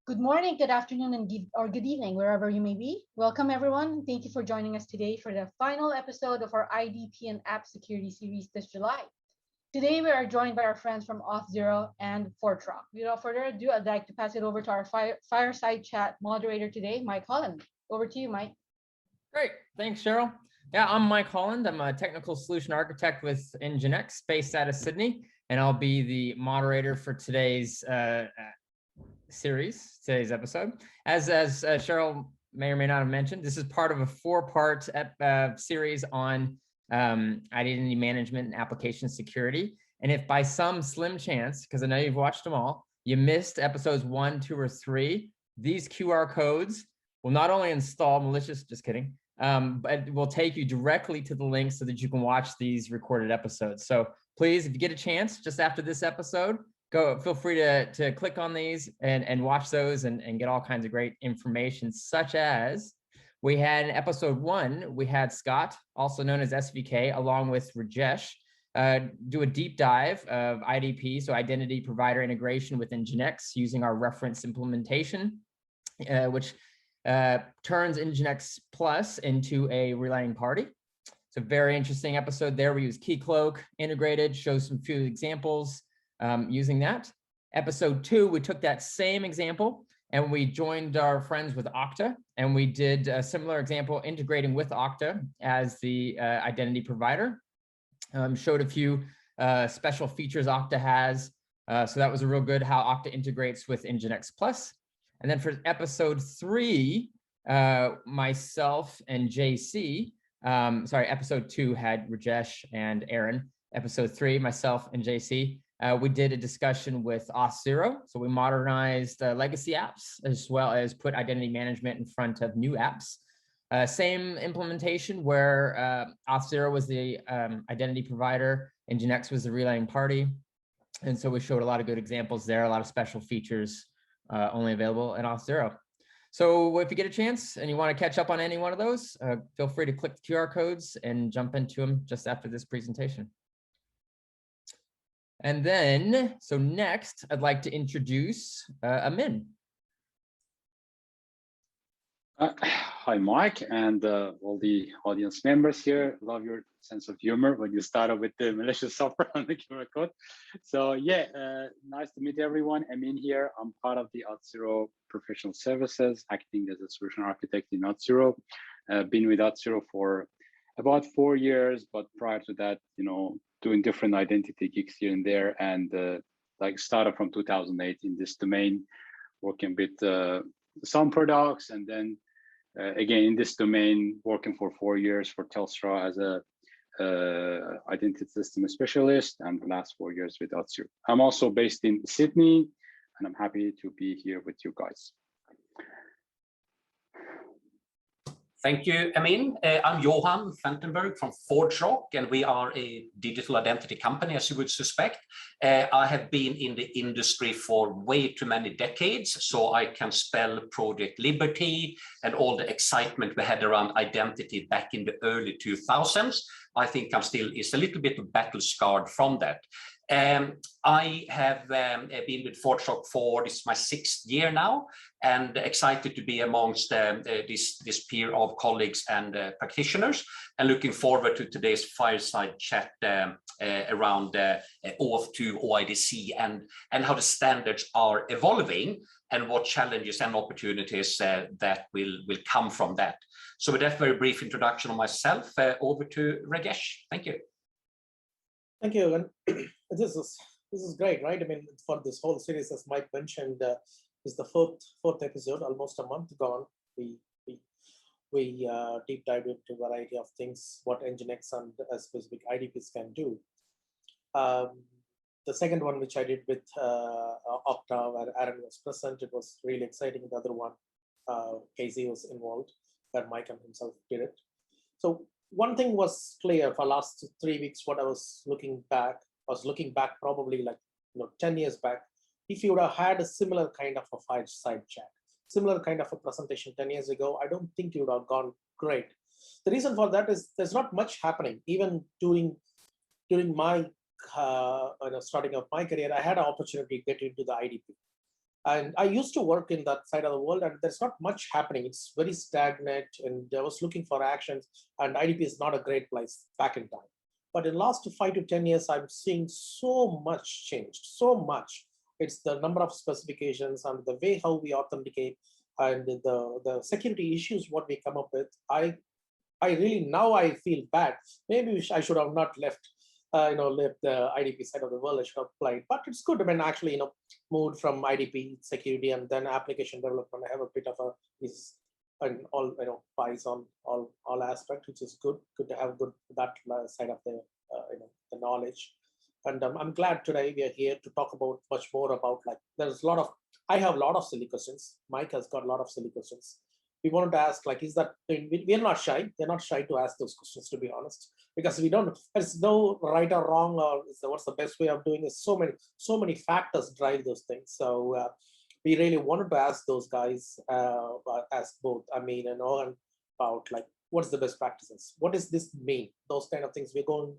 Good morning, good afternoon, and good evening, wherever you may be. Welcome, everyone. Thank you for joining us today for the final episode of our IDP and App Security series this July. Today, we are joined by our friends from Auth0 and Fortran. Without further ado, I'd like to pass it over to our Fireside Chat moderator today, Mike Holland. Over to you, Mike. Great. Thanks, Cheryl. Yeah, I'm Mike Holland. I'm a technical solution architect with Nginx based out of Sydney, and I'll be the moderator for today's today's episode. As Cheryl may or may not have mentioned, this is part of a four-part series on identity management and application security. And if by some slim chance, because I know you've watched them all, you missed episodes 1, 2, or 3, these QR codes will not only install malicious, just kidding, but will take you directly to the link so that you can watch these recorded episodes. So please, if you get a chance, just after this episode, feel free to click on these and watch those and get all kinds of great information, such as we had in episode 1, we had Scott, also known as SVK, along with Rajesh, do a deep dive of IDP, so identity provider integration with Nginx using our reference implementation, which turns Nginx Plus into a relaying party. It's a very interesting episode there. We use Keycloak integrated, shows some few examples using that. Episode 2, we took that same example and we joined our friends with Okta, and we did a similar example integrating with Okta as the identity provider. Showed a few special features Okta has. So that was a real good how Okta integrates with Nginx Plus. And then for episode 3, myself and JC, episode 2 had Rajesh and Aaron. Episode 3, myself and JC, we did a discussion with Auth0. So we modernized legacy apps as well as put identity management in front of new apps. Same implementation where Auth0 was the identity provider, Nginx was the relaying party. And so we showed a lot of good examples there, a lot of special features only available in Auth0. So if you get a chance and you want to catch up on any one of those, feel free to click the QR codes and jump into them just after this presentation. And then, so next, I'd like to introduce Amin. Hi, Mike, and all the audience members here. Love your sense of humor when you started with the malicious software on the QR code. So yeah, nice to meet everyone. Amin here. I'm part of the Auth0 professional services, acting as a solution architect in Auth0. Been with Auth0 for about 4 years, but prior to that, doing different identity gigs here and there, and like started from 2008 in this domain, working with some products, and then again in this domain, working for 4 years for Telstra as a identity system specialist, and the last 4 years with Auth0. I'm also based in Sydney, and I'm happy to be here with you guys. Thank you, Amin. I'm Johan Fantenberg from ForgeRock, and we are a digital identity company, as you would suspect. I have been in the industry for way too many decades, so I can spell Project Liberty and all the excitement we had around identity back in the early 2000s. I think I'm still is a little bit battle scarred from that. I have been with ForgeRock for this is my 6th year now, and excited to be amongst this peer of colleagues and practitioners, and looking forward to today's fireside chat around OAuth 2, OIDC, and how the standards are evolving, and what challenges and opportunities that will come from that. So with that very brief introduction of myself, over to Rajesh. Thank you. Thank you, Evan. This is great, right? I mean, for this whole series, as Mike mentioned, is the fourth episode, almost a month gone. We deep dived into a variety of things, what Nginx and specific IDPs can do. The second one, which I did with Okta, where Aaron was present, it was really exciting. The other one, Casey was involved, where Mike and himself did it. So one thing was clear for last 3 weeks. What I was looking back probably like 10 years back. If you would have had a similar kind of a fireside chat, similar kind of a presentation 10 years ago, I don't think you would have gone great. The reason for that is there's not much happening. Even during my starting of my career, I had an opportunity to get into the IDP. And I used to work in that side of the world, and there's not much happening. It's very stagnant, and I was looking for actions, and IDP is not a great place back in time. But in the last 5 to 10 years, I'm seeing so much changed, so much. It's the number of specifications and the way how we authenticate and the security issues, what we come up with. I really, now I feel bad. Maybe I should have not left left the IDP side of the world. I should have applied, but it's good. I mean, actually, moved from IDP security and then application development. I have a bit of a and all pies on all aspects, which is good. Good to have that side of the the knowledge. And I'm glad today we are here to talk about much more about, like, there's a lot of, I have a lot of silly questions. Mike has got a lot of silly questions. We wanted to ask, like, is that, we're not shy. We're not shy to ask those questions, to be honest, because we don't, there's no right or wrong, or what's the best way of doing it. So many factors drive those things. So we really wanted to ask those guys, ask both, Amin and Owen, about, like, what's the best practices? What does this mean? Those kind of things. We're going,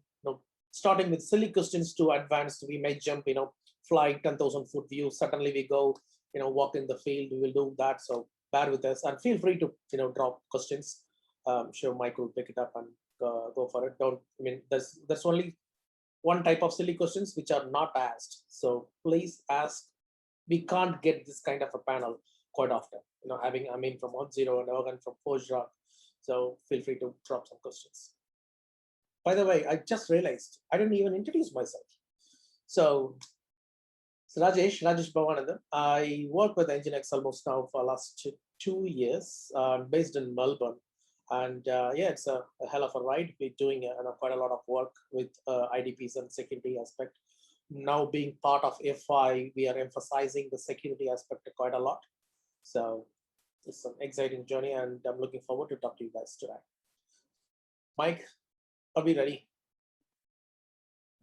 starting with silly questions to advanced. We may jump, fly 10,000 foot view. Suddenly we go, walk in the field. We will do that. So bear with us, and feel free to, drop questions. I'm sure Mike will pick it up and go for it. There's only one type of silly questions which are not asked. So please ask. We can't get this kind of a panel quite often. Having Amin from OAuth0 and Organ from ForgeRock. So feel free to drop some questions. By the way, I just realized I didn't even introduce myself. So Rajesh Bhavanandan. I work with Nginx almost now for the last 2 years, based in Melbourne. And yeah, it's a hell of a ride. We're doing quite a lot of work with IDPs and security aspect. Now being part of FI, we are emphasizing the security aspect quite a lot. So it's an exciting journey, and I'm looking forward to talk to you guys today. Mike, are we ready?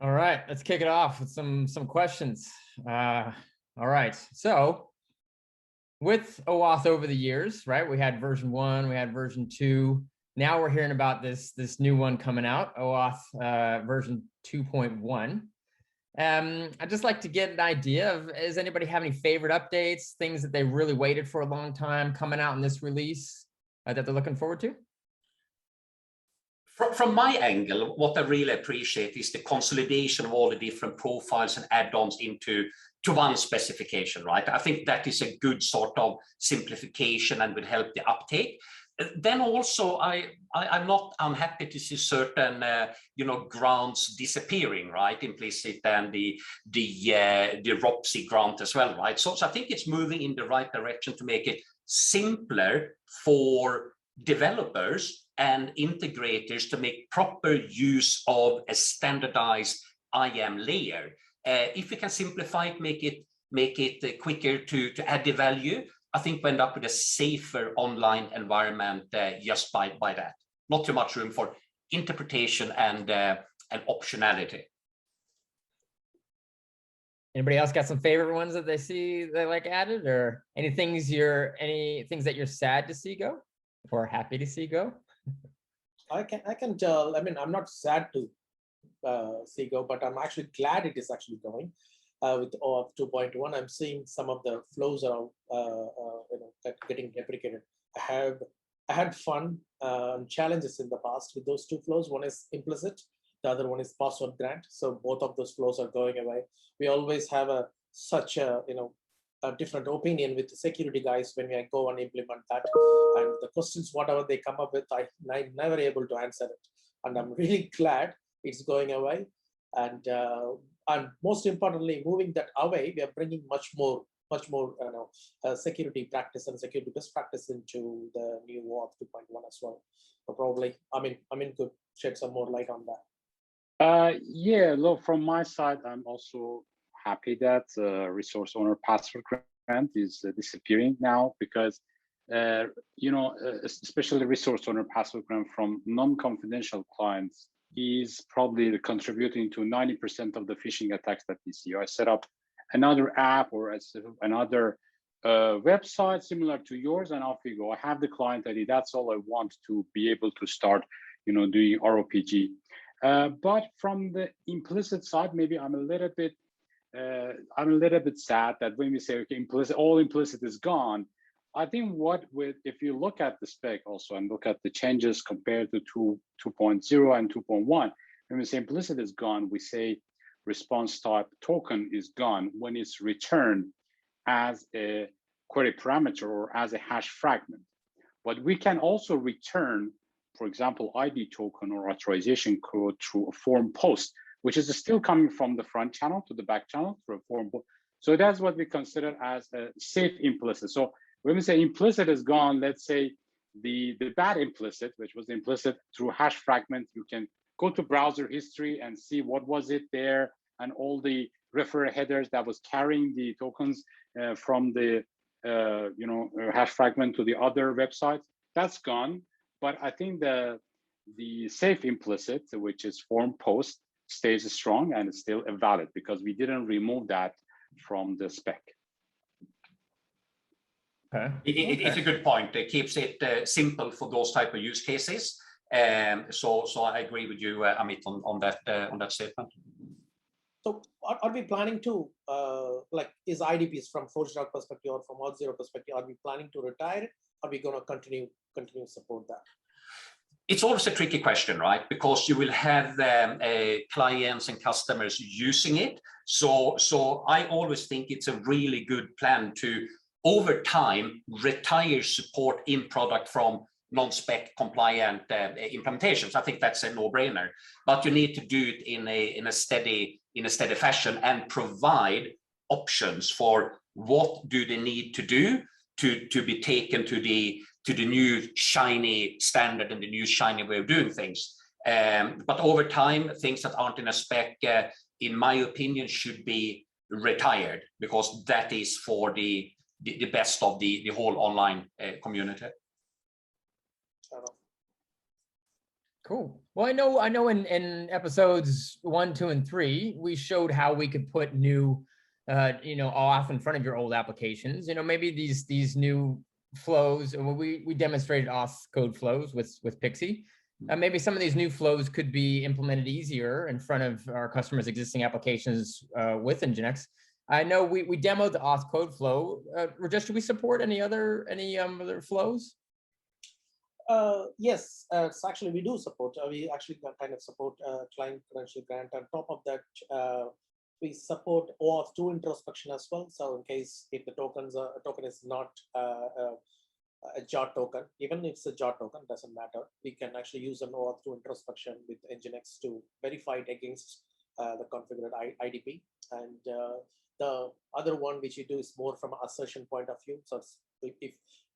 All right, let's kick it off with some questions. All right, so with OAuth over the years, right? We had version 1, we had version 2. Now we're hearing about this new one coming out, OAuth version 2.1. I'd just like to get an idea of, does anybody have any favorite updates, things that they really waited for a long time coming out in this release that they're looking forward to? From my angle, what I really appreciate is the consolidation of all the different profiles and add-ons into one specification, right? I think that is a good sort of simplification and will help the uptake. Then also, I'm not unhappy to see certain grants disappearing, right? Implicit and the ROPSI grant as well, right? So I think it's moving in the right direction to make it simpler for developers and integrators to make proper use of a standardized IAM layer. If we can simplify it, make it quicker to add the value, I think we end up with a safer online environment just by that. Not too much room for interpretation and optionality. Anybody else got some favorite ones that they see they like added, or any things that you're sad to see go or happy to see go? I can tell. I mean, I'm not sad to see go, but I'm actually glad it is actually going. With OAuth 2.1, I'm seeing some of the flows are getting deprecated. I had fun challenges in the past with those two flows. One is implicit, the other one is password grant. So both of those flows are going away. We always have such a different opinion with the security guys when we go and implement that. And the questions, whatever they come up with, I'm never able to answer it. And I'm really glad it's going away. And most importantly, moving that away, we are bringing much more security practice and security best practice into the new OAuth 2.1 as well. So probably, Amin could shed some more light on that. Yeah, look, from my side, I'm also happy that resource owner password grant is disappearing now, because especially resource owner password grant from non-confidential clients is probably contributing to 90% of the phishing attacks that we see. I set up another app or another website similar to yours, and off we go. I have the client ID. That's all I want to be able to start, doing ROPG. But from the implicit side, maybe I'm a little bit I'm a little bit sad that when we say, okay, all implicit is gone, I think if you look at the spec also and look at the changes compared to 2.0 and 2.1, when we say implicit is gone, we say response type token is gone when it's returned as a query parameter or as a hash fragment. But we can also return, for example, ID token or authorization code through a form post, which is still coming from the front channel to the back channel through a form post. So that's what we consider as a safe implicit. So when we say implicit is gone, let's say the bad implicit, which was implicit through hash fragment, you can go to browser history and see what was it there and all the referer headers that was carrying the tokens from the hash fragment to the other websites. That's gone. But I think the safe implicit, which is form post, stays strong and it's still valid because we didn't remove that from the spec. Okay. It's a good point. It keeps it simple for those type of use cases. So I agree with you, Amit, on that statement. So are we planning to, is IDPs from ForgeRock perspective or from Auth0 perspective, are we planning to retire it? Are we going to continue support that? It's always a tricky question, right? Because you will have clients and customers using it. So I always think it's a really good plan to, over time, retire support in product from non-spec compliant implementations. I think that's a no-brainer. But you need to do it in a steady fashion and provide options for what do they need to do to be taken to the new shiny standard and the new shiny way of doing things. But over time, things that aren't in a spec, in my opinion, should be retired because that is for the best of the whole online community. Cool. Well, I know in episodes 1, 2, and 3, we showed how we could put new, OAuth in front of your old applications. Maybe these new flows, and we demonstrated auth code flows with Pixie. Maybe some of these new flows could be implemented easier in front of our customers' existing applications with Nginx. I know we demoed the auth code flow. Rajesh, do we support any other flows? Yes, actually we do support. We actually kind of support client credential grant. On top of that, we support OAuth 2 introspection as well. So in case if the token is not a JOT token, even if it's a JOT token, doesn't matter. We can actually use an OAuth 2 introspection with Nginx to verify it against the configured IDP. And the other one which you do is more from an assertion point of view. So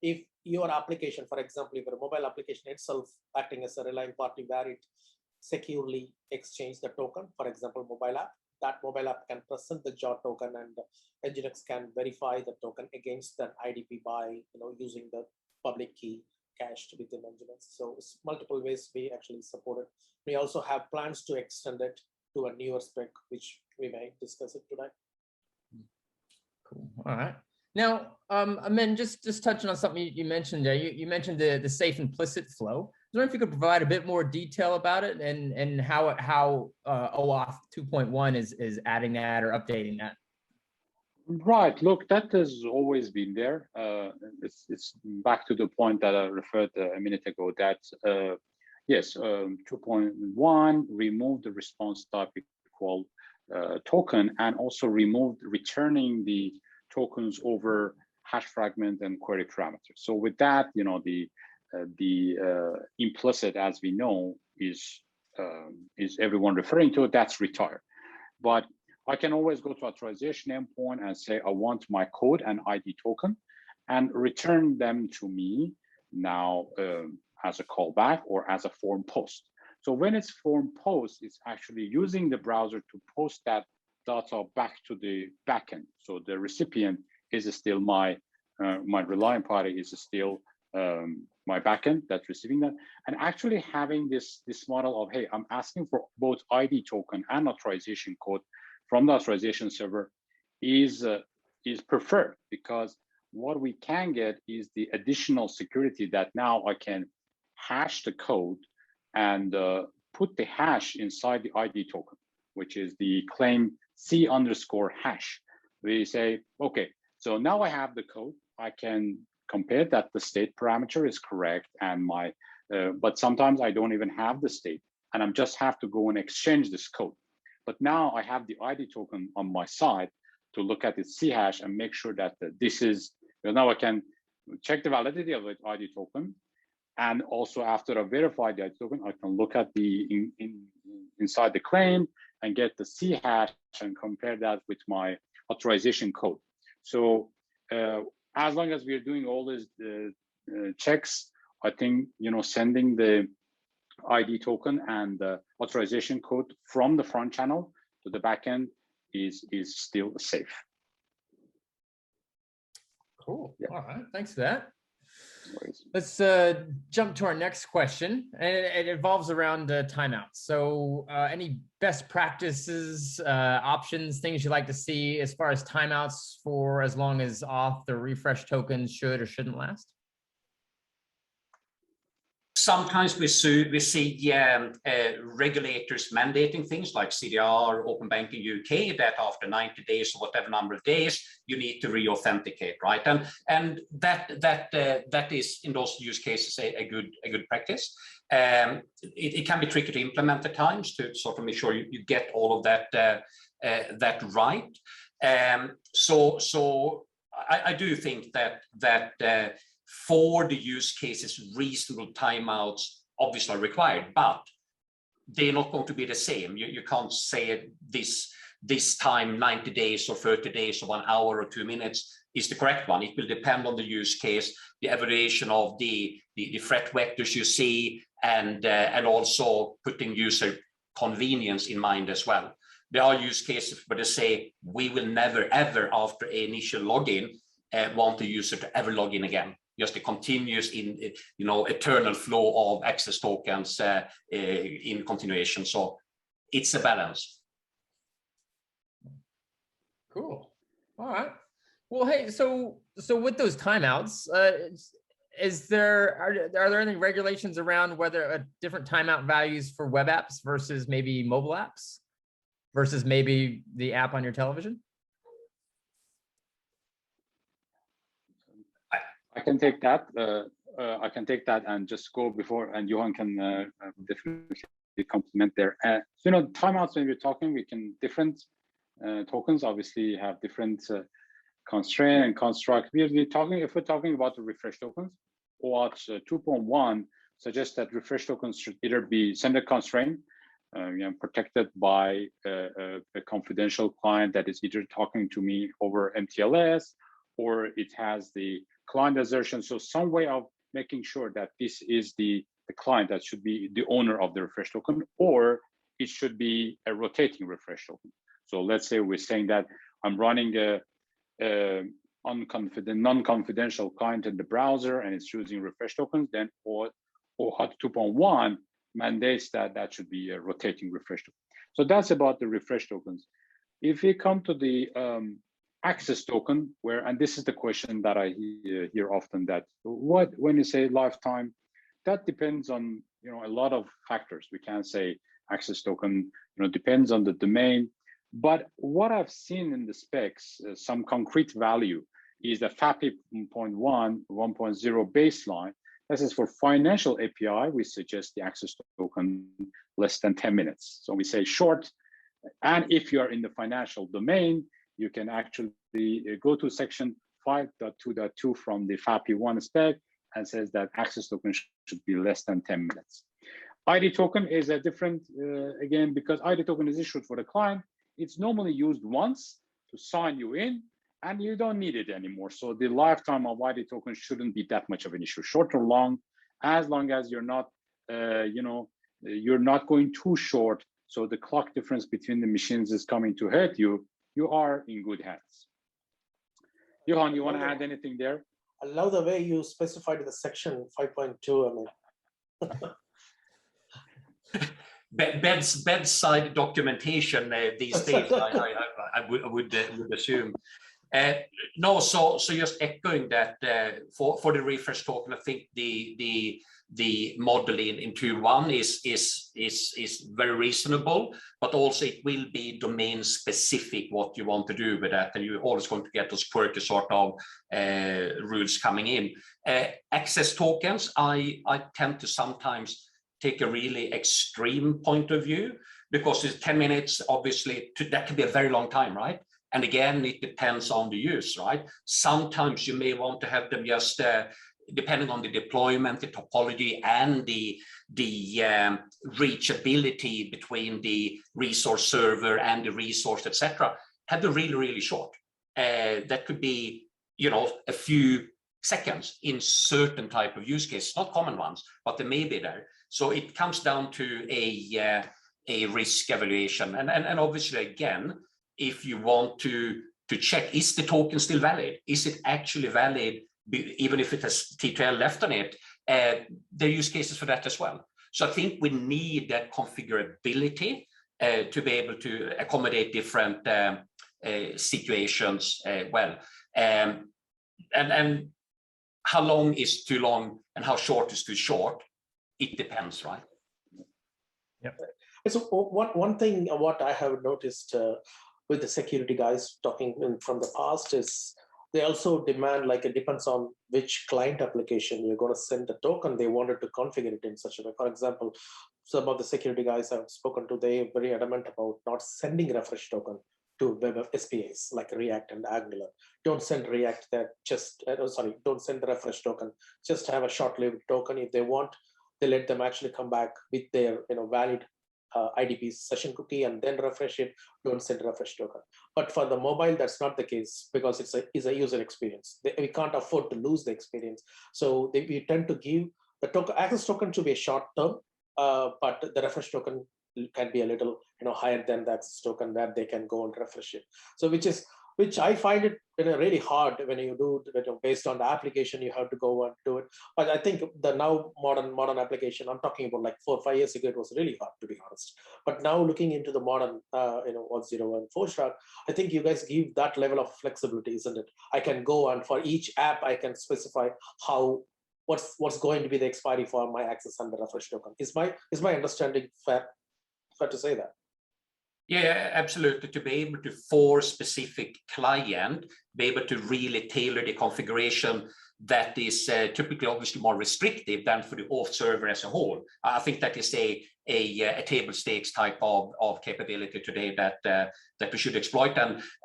if your application, for example, if your mobile application itself acting as a relying party where it securely exchange the token, for example, mobile app, that mobile app can present the JOT token and Nginx can verify the token against that IDP by using the public key cached within Nginx. So it's multiple ways we actually support it. We also have plans to extend it to a newer spec, which we may discuss it today. Cool. All right. Now, Amin, just touching on something you mentioned there. You mentioned the safe implicit flow. I was wondering if you could provide a bit more detail about it and how OAuth 2.1 is adding that or updating that. Right. Look, that has always been there. It's back to the point that I referred a minute ago. That yes, 2.1 removed the response type equal token and also removed returning the tokens over hash fragment and query parameters. So with that, the implicit, as we know, is everyone referring to it. That's retired. But I can always go to authorization endpoint and say I want my code and ID token, and return them to me now as a callback or as a form post. So when it's form post, it's actually using the browser to post that data back to the backend. So the recipient is still my relying party is still my backend that's receiving that. And actually having this model of, hey, I'm asking for both ID token and authorization code from the authorization server is preferred, because what we can get is the additional security that now I can hash the code and put the hash inside the ID token, which is the claim C_hash. We say, okay, so now I have the code. I can compare that the state parameter is correct, and my but sometimes I don't even have the state, and I just have to go and exchange this code. But now I have the ID token on my side to look at its C hash and make sure that this is, now I can check the validity of the ID token. And also after I verify the ID token, I can look at the inside the claim and get the C hash and compare that with my authorization code. So as long as we're doing all these checks, I think, sending the ID token and the authorization code from the front channel to the backend is still safe. Cool. Yeah. All right. Thanks for that. No worries. Let's jump to our next question, and it involves around timeouts. So any best practices, options, things you like to see as far as timeouts for as long as auth or refresh tokens should or shouldn't last? Sometimes we see regulators mandating things like CDR, Open Banking UK, that after 90 days or whatever number of days, you need to re-authenticate, right? And that is in those use cases a good practice. It can be tricky to implement at times to sort of make sure you get all of that right. So I do think that for the use cases, reasonable timeouts obviously are required, but they're not going to be the same. You can't say this time 90 days or 30 days or 1 hour or 2 minutes is the correct one. It will depend on the use case, the evaluation of the threat vectors you see, and also putting user convenience in mind as well. There are use cases where they say we will never ever after an initial login want the user to ever log in again. Just a continuous eternal flow of access tokens in continuation. So it's a balance. Cool. All right. Well, hey, so with those timeouts, are there any regulations around whether different timeout values for web apps versus maybe mobile apps versus maybe the app on your television? I can take that. I can take that and just go before, and Johan can definitely complement there. Timeouts, when we're talking, we can different tokens obviously have different constraint and construct. If we're talking about the refresh tokens, OAuth 2.1 suggests that refresh tokens should either be sender constraint, protected by a confidential client that is either talking to me over MTLS, or it has the client assertion. So some way of making sure that this is the client that should be the owner of the refresh token, or it should be a rotating refresh token. So let's say we're saying that I'm running a non-confidential client in the browser and it's using refresh tokens, then OAuth 2.1 mandates that should be a rotating refresh token. So that's about the refresh tokens. If we come to the access token, and this is the question that I hear often, that when you say lifetime, that depends on a lot of factors. We can't say access token depends on the domain, but what I've seen in the specs, some concrete value is the FAPI 1.0 baseline. This is for financial API. We suggest the access token less than 10 minutes. So we say short, and if you are in the financial domain, you can actually go to section 5.2.2 from the FAPI 1 spec and says that access token should be less than 10 minutes. ID token is a different, again, because ID token is issued for the client. It's normally used once to sign you in, and you don't need it anymore. So the lifetime of ID token shouldn't be that much of an issue, short or long, as long as you're not, you're not going too short. So the clock difference between the machines is coming to hurt you. You are in good hands. Johan, you want to add anything there? I love the way you specified the section 5.2. Bedside documentation these days, I would assume. No, so just echoing that for the refresh token, I think the model in 2.1 is very reasonable, but also it will be domain specific what you want to do with that, and you're always going to get those quirky sort of rules coming in. Access tokens, I tend to sometimes take a really extreme point of view, because it's 10 minutes, obviously, that can be a very long time, right? And again, it depends on the use, right? Sometimes you may want to have them just, depending on the deployment, the topology, and the reachability between the resource server and the resource, etc., have them really, really short. That could be, you know, a few seconds in certain type of use cases, not common ones, but they may be there. So it comes down to a risk evaluation, and obviously, again, if you want to check, is the token still valid? Is it actually valid, even if it has T12 left on it? There are use cases for that as well. So I think we need that configurability to be able to accommodate different situations well. And how long is too long and how short is too short? It depends, right? Yep. So one thing what I have noticed with the security guys talking from the past is they also demand, like, it depends on which client application you're going to send the token. They wanted to configure it in such a way. For example, some of the security guys I've spoken to, they are very adamant about not sending refresh token to web SPAs like React and Angular. Don't send React that just, don't send the refresh token. Just have a short-lived token. If they want, they let them actually come back with their valid IDP session cookie and then refresh it. Don't send refresh token. But for the mobile, that's not the case, because it's a user experience. We can't afford to lose the experience. So we tend to give the token access token to be a short term, but the refresh token can be a little higher than the access token, that they can go and refresh it. So which I find it really hard when you do based on the application, you have to go and do it. But I think the now modern application, I'm talking about like 4 or 5 years ago, it was really hard, to be honest. But now looking into the modern Auth0 and ForgeRock, I think you guys give that level of flexibility, isn't it? I can go and for each app I can specify what's going to be the expiry for my access and the refresh token. Is my understanding fair to say that? Yeah, absolutely. To be able to, for specific client, be able to really tailor the configuration that is typically obviously more restrictive than for the auth server as a whole. I think that is a table stakes type of capability today that we should exploit.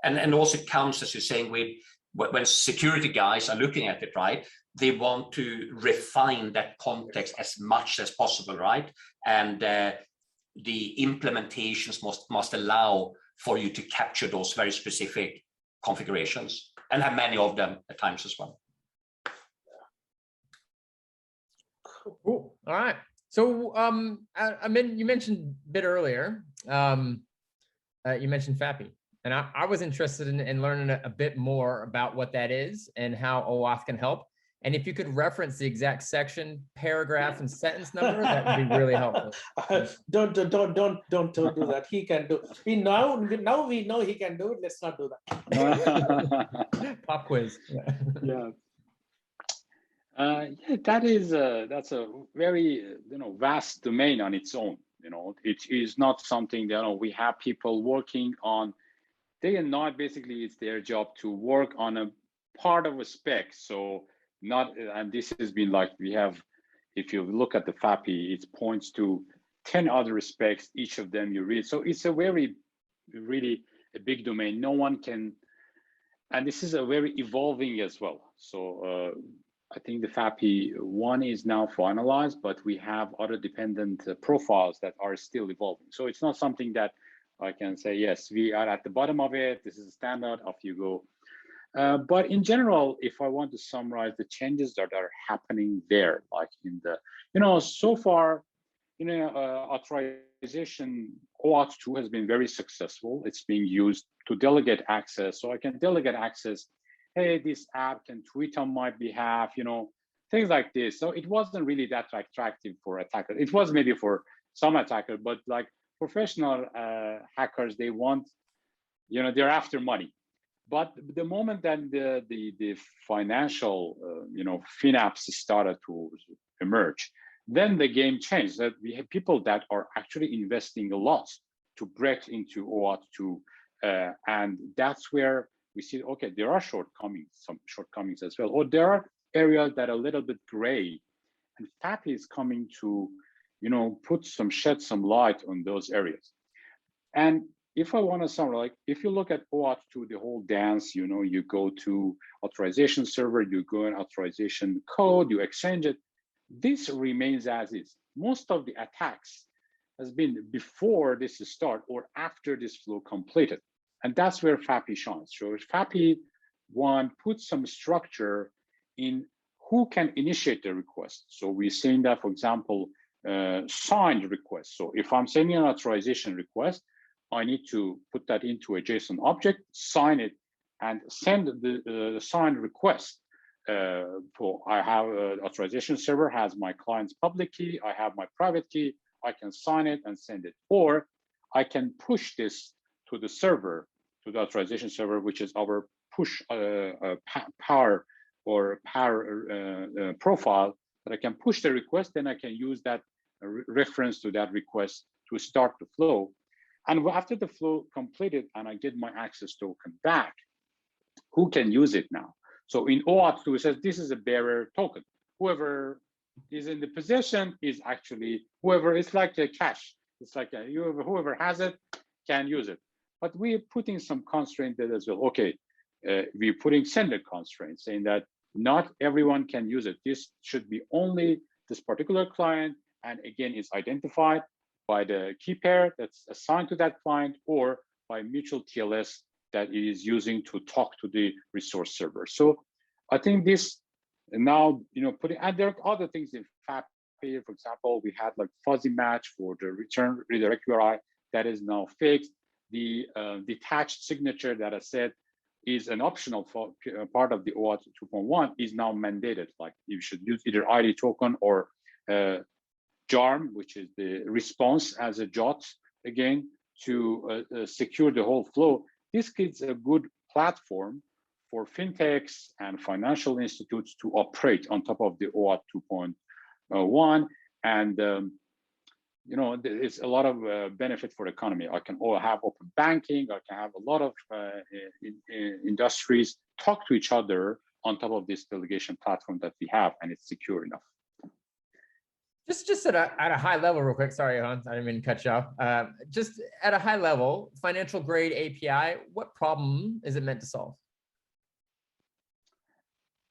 And also it comes, as you're saying, with when security guys are looking at it, right? They want to refine that context as much as possible, right? And the implementations must allow for you to capture those very specific configurations, and have many of them at times as well. Cool. All right. So I mean, you mentioned a bit earlier, you mentioned FAPI, and I was interested in learning a bit more about what that is and how OAuth can help. And if you could reference the exact section, paragraph, and sentence number, that would be really helpful. Don't do that. He can do. Now we know he can do it. Let's not do that. Pop quiz. Yeah. That's a very vast domain on its own. It is not something that we have people working on day and night. Basically, it's their job to work on a part of a spec. So and this has been like, we have, if you look at the FAPI, it points to 10 other specs, each of them you read. So it's a really a big domain. No one can, and this is a very evolving as well. So I think the FAPI 1 is now finalized, but we have other dependent profiles that are still evolving. So it's not something that I can say, yes, we are at the bottom of it, this is a standard, off you go. But in general, if I want to summarize the changes that are happening there, like in the, so far, authorization, OAuth 2 has been very successful. It's being used to delegate access. So I can delegate access. Hey, this app can tweet on my behalf, things like this. So it wasn't really that attractive for attackers. It was maybe for some attackers, but like professional hackers, they want, they're after money. But the moment that the financial, FinApps started to emerge, then the game changed. That we have people that are actually investing a lot to break into OAuth 2, and that's where we see, okay, there are some shortcomings as well, or there are areas that are a little bit gray, and FAPI is coming to, shed some light on those areas. And if I want to summarize, if you look at OAuth 2, the whole dance, you go to authorization server, you go in authorization code, you exchange it. This remains as is. Most of the attacks has been before this start or after this flow completed. And that's where FAPI shines. So FAPI, one, puts some structure in who can initiate the request. So we're saying that, for example, signed request. So if I'm sending an authorization request, I need to put that into a JSON object, sign it, and send the signed request. I have an authorization server, has my client's public key, I have my private key, I can sign it and send it. Or I can push this to the server, to the authorization server, which is our push power profile, that I can push the request, then I can use that reference to that request to start the flow. And after the flow completed and I get my access token back, who can use it now? So in OAuth 2, it says this is a bearer token. Whoever is in the possession is actually whoever. It's like a cache. It's like whoever has it can use it. But we're putting some constraint there as well. Okay, we're putting sender constraints, saying that not everyone can use it. This should be only this particular client, and again, it's identified by the key pair that's assigned to that client, or by mutual TLS that it is using to talk to the resource server. So I think this now, putting, and there are other things in FAPI. For example, we had like fuzzy match for the return redirect URI that is now fixed. The detached signature that I said is an optional part of the OAuth 2.1 is now mandated. Like you should use either ID token or JARM, which is the response as a JOT, again, to secure the whole flow. This gives a good platform for fintechs and financial institutes to operate on top of the OAuth 2.1. And, it's a lot of benefit for the economy. I can have open banking. I can have a lot of industries talk to each other on top of this delegation platform that we have, and it's secure enough. Just at a high level, real quick. Sorry, Hans, I didn't mean to cut you off. Just at a high level, financial grade API, what problem is it meant to solve?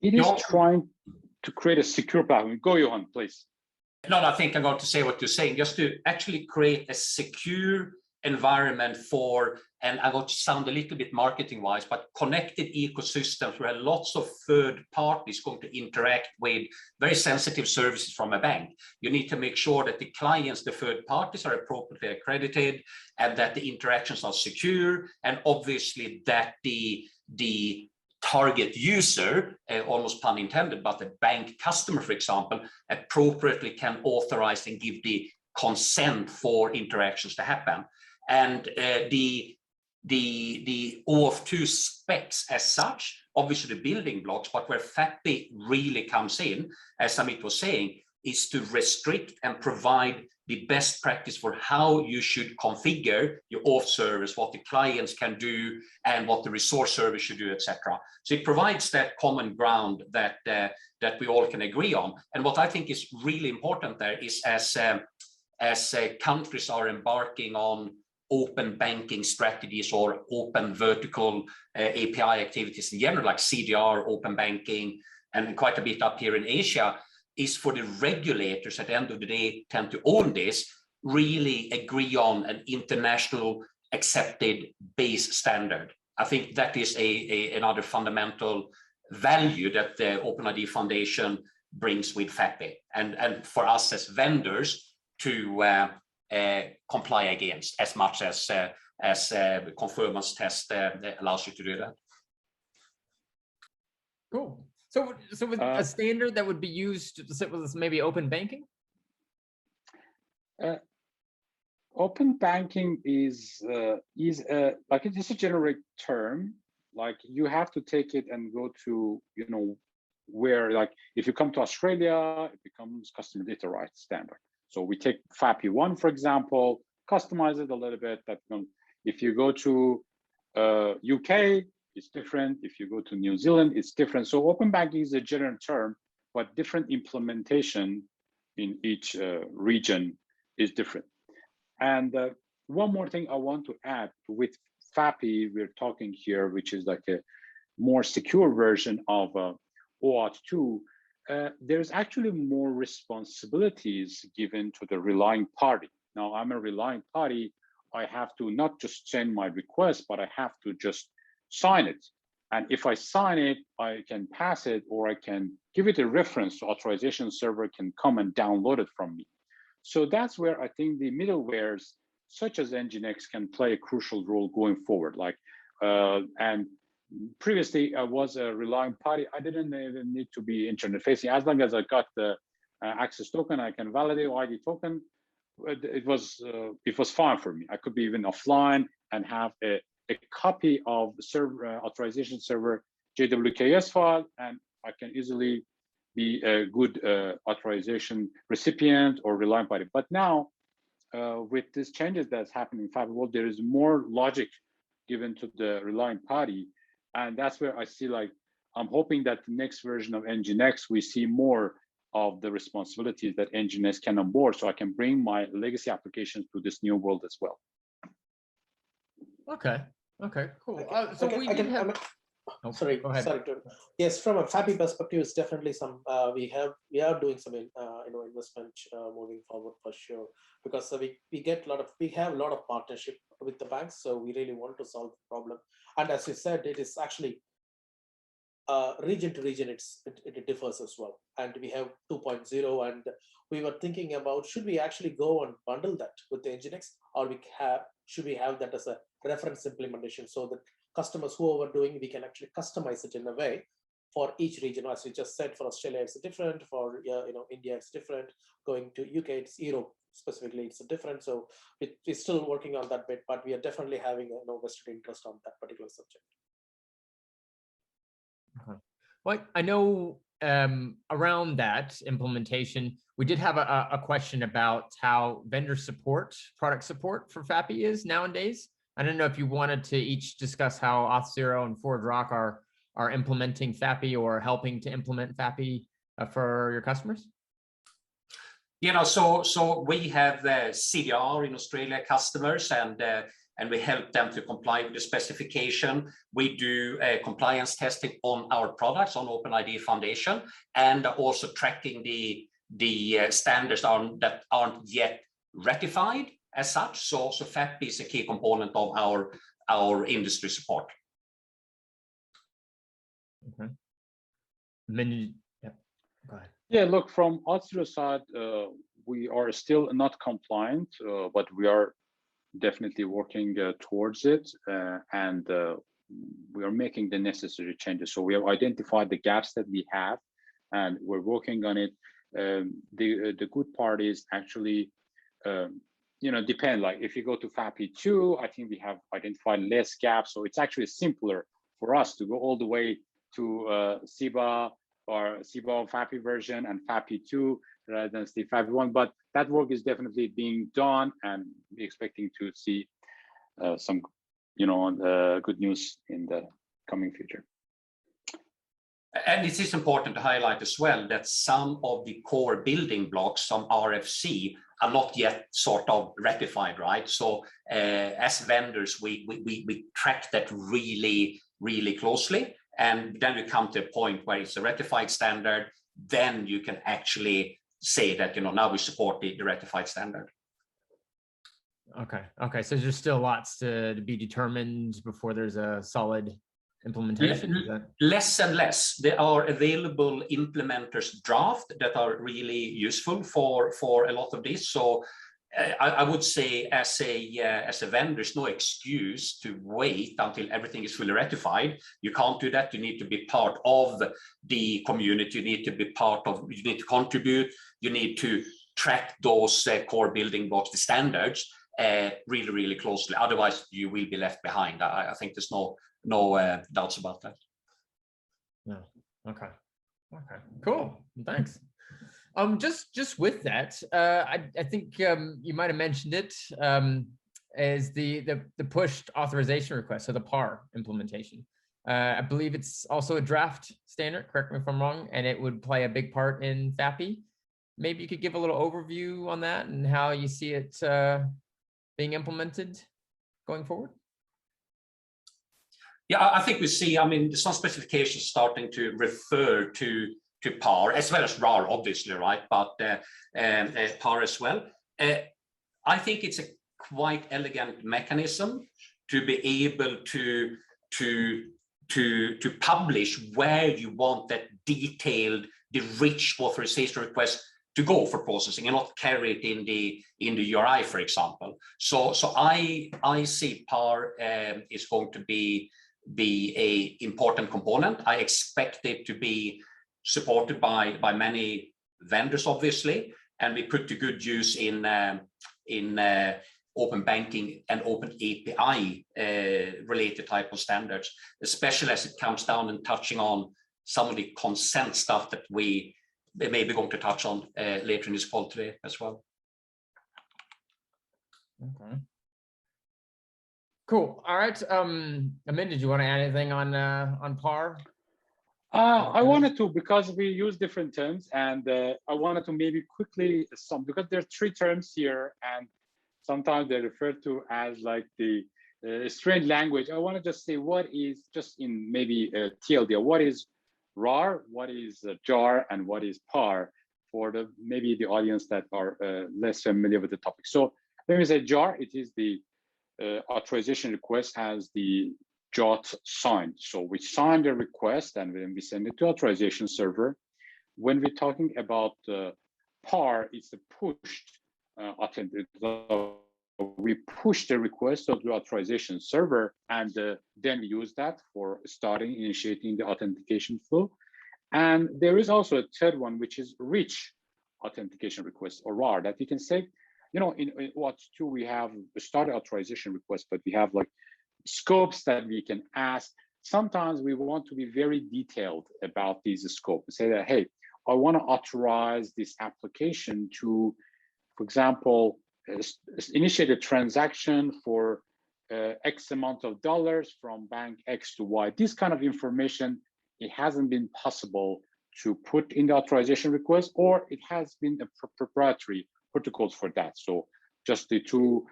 It is trying to create a secure platform. Go, Johan, please. No, I think I'm going to say what you're saying, just to actually create a secure environment for, and I'm going to sound a little bit marketing wise, but connected ecosystems where lots of third parties going to interact with very sensitive services from a bank. You need to make sure that the clients, the third parties, are appropriately accredited, and that the interactions are secure, and obviously that the target user, almost pun intended, but the bank customer, for example, appropriately can authorize and give the consent for interactions to happen. And the OAuth 2 specs as such, obviously the building blocks, but where FAPI really comes in, as Amit was saying, is to restrict and provide the best practice for how you should configure your auth service, what the clients can do, and what the resource service should do, etc. So it provides that common ground that that we all can agree on. And what I think is really important there is, as countries are embarking on open banking strategies or open vertical API activities in general, like CDR, open banking, and quite a bit up here in Asia, is for the regulators at the end of the day tend to own this, really agree on an international accepted base standard. I think that is another fundamental value that the OpenID Foundation brings with FAPI, and for us as vendors to comply against as much as conformance test allows you to do that. Cool. So with a standard that would be used to sit with maybe open banking? Open banking is like, it's a generic term. Like you have to take it and go to, you know, where, like if you come to Australia, it becomes customer data rights standard. So we take FAPI1, for example, customize it a little bit. That if you go to UK, it's different. If you go to New Zealand, it's different. So open banking is a general term, but different implementation in each region is different. And one more thing I want to add with FAPI, we're talking here, which is like a more secure version of OAuth 2. There's actually more responsibilities given to the relying party. Now, I'm a relying party. I have to not just send my request, but I have to just sign it. And if I sign it, I can pass it, or I can give it a reference so authorization server can come and download it from me. So that's where I think the middlewares such as Nginx can play a crucial role going forward. Like, and previously I was a relying party. I didn't even need to be internet facing. As long as I got the access token, I can validate ID token. It was fine for me. I could be even offline and have a copy of the server authorization server JWKS file, and I can easily be a good authorization recipient or relying party. But now, with these changes that's happening in FAPI world, there is more logic given to the relying party, and that's where I see, like, I'm hoping that the next version of Nginx, we see more of the responsibilities that Nginx can onboard, so I can bring my legacy applications to this new world as well. Okay. Okay. Cool. Sorry. Yes, from a FAPI perspective, it's definitely some we are doing some investment moving forward for sure, because we have a lot of partnership with the banks, so we really want to solve the problem. And as you said, it is actually region to region, it differs as well. And we have 2.0, and we were thinking about, should we actually go and bundle that with the Nginx, or should we have that as a reference implementation, so that customers who are doing, we can actually customize it in a way for each region. As you just said, for Australia it's different, for India it's different, going to UK, it's Europe specifically, it's different. So we're still working on that bit, but we are definitely having a vested interest on that particular subject. Okay. Well, I know around that implementation, we did have a question about how vendor support, product support for FAPI is nowadays. I don't know if you wanted to each discuss how Auth0 and ForgeRock are implementing FAPI or helping to implement FAPI for your customers. So we have the CDR in Australia customers, and we help them to comply with the specification. We do compliance testing on our products on OpenID Foundation, and also tracking the standards that aren't yet ratified as such. So FAPI is a key component of our industry support. Okay. Yeah. Go ahead. Yeah, look, from Auth0 side, we are still not compliant, but we are definitely working towards it, and we are making the necessary changes. So we have identified the gaps that we have, and we're working on it. The good part is actually, depend. Like if you go to FAPI2, I think we have identified less gaps, so it's actually simpler for us to go all the way to SIBA or SIBA FAPI version and FAPI2 rather than the FAPI1. But that work is definitely being done, and we're expecting to see some, good news in the coming future. And it is important to highlight as well that some of the core building blocks on RFC are not yet sort of ratified, right? So as vendors, we track that really, really closely. And then we come to a point where it's a ratified standard, then you can actually say that, now we support the ratified standard. Okay. So there's still lots to be determined before there's a solid implementation? Less and less. There are available implementers draft that are really useful for a lot of this. So I would say as a vendor, there's no excuse to wait until everything is fully ratified. You can't do that. You need to be part of the community. You need to contribute. You need to track those core building blocks, the standards, really, really closely. Otherwise, you will be left behind. I think there's doubts about that. No. Okay. Okay. Cool. Thanks. Just with that, I think you might have mentioned it, as the pushed authorization request, so the PAR implementation. I believe it's also a draft standard, correct me if I'm wrong, and it would play a big part in FAPI. Maybe you could give a little overview on that and how you see it being implemented going forward. Yeah, I think we see, I mean, some specifications starting to refer to PAR as well as RAR, obviously, right? But PAR as well. I think it's a quite elegant mechanism to be able to publish where you want that detailed, the rich authorization request to go for processing and not carry it in the URI, for example. So I see PAR is going to be a important component. I expect it to be supported by many vendors, obviously, and we put to good use in open banking and open API related type of standards, especially as it comes down and touching on some of the consent stuff that we may be going to touch on later in this call today as well. Okay. Cool. All right. Amin, did you want to add anything on PAR? I wanted to, because we use different terms, and I wanted to maybe quickly because there are 3 terms here, and sometimes they're referred to as like the strange language. I want to just say what is, just in maybe TLDR, what is RAR, what is JAR, and what is PAR for maybe the audience that are less familiar with the topic. So let me say JAR, it is the authorization request has the JOT signed. So we sign the request and then we send it to authorization server. When we're talking about PAR, it's a pushed authentication. We push the request to the authorization server, and then we use that for initiating the authentication flow. And there is also a third one, which is rich authentication request, or RAR, that you can say, you know, in OAuth 2, we have the started authorization request, but we have like scopes that we can ask. Sometimes we want to be very detailed about these scopes. Say that, hey, I want to authorize this application to, for example, initiate a transaction for X amount of dollars from bank X to Y. This kind of information, it hasn't been possible to put in the authorization request, or it has been a proprietary protocols for that. So just the 2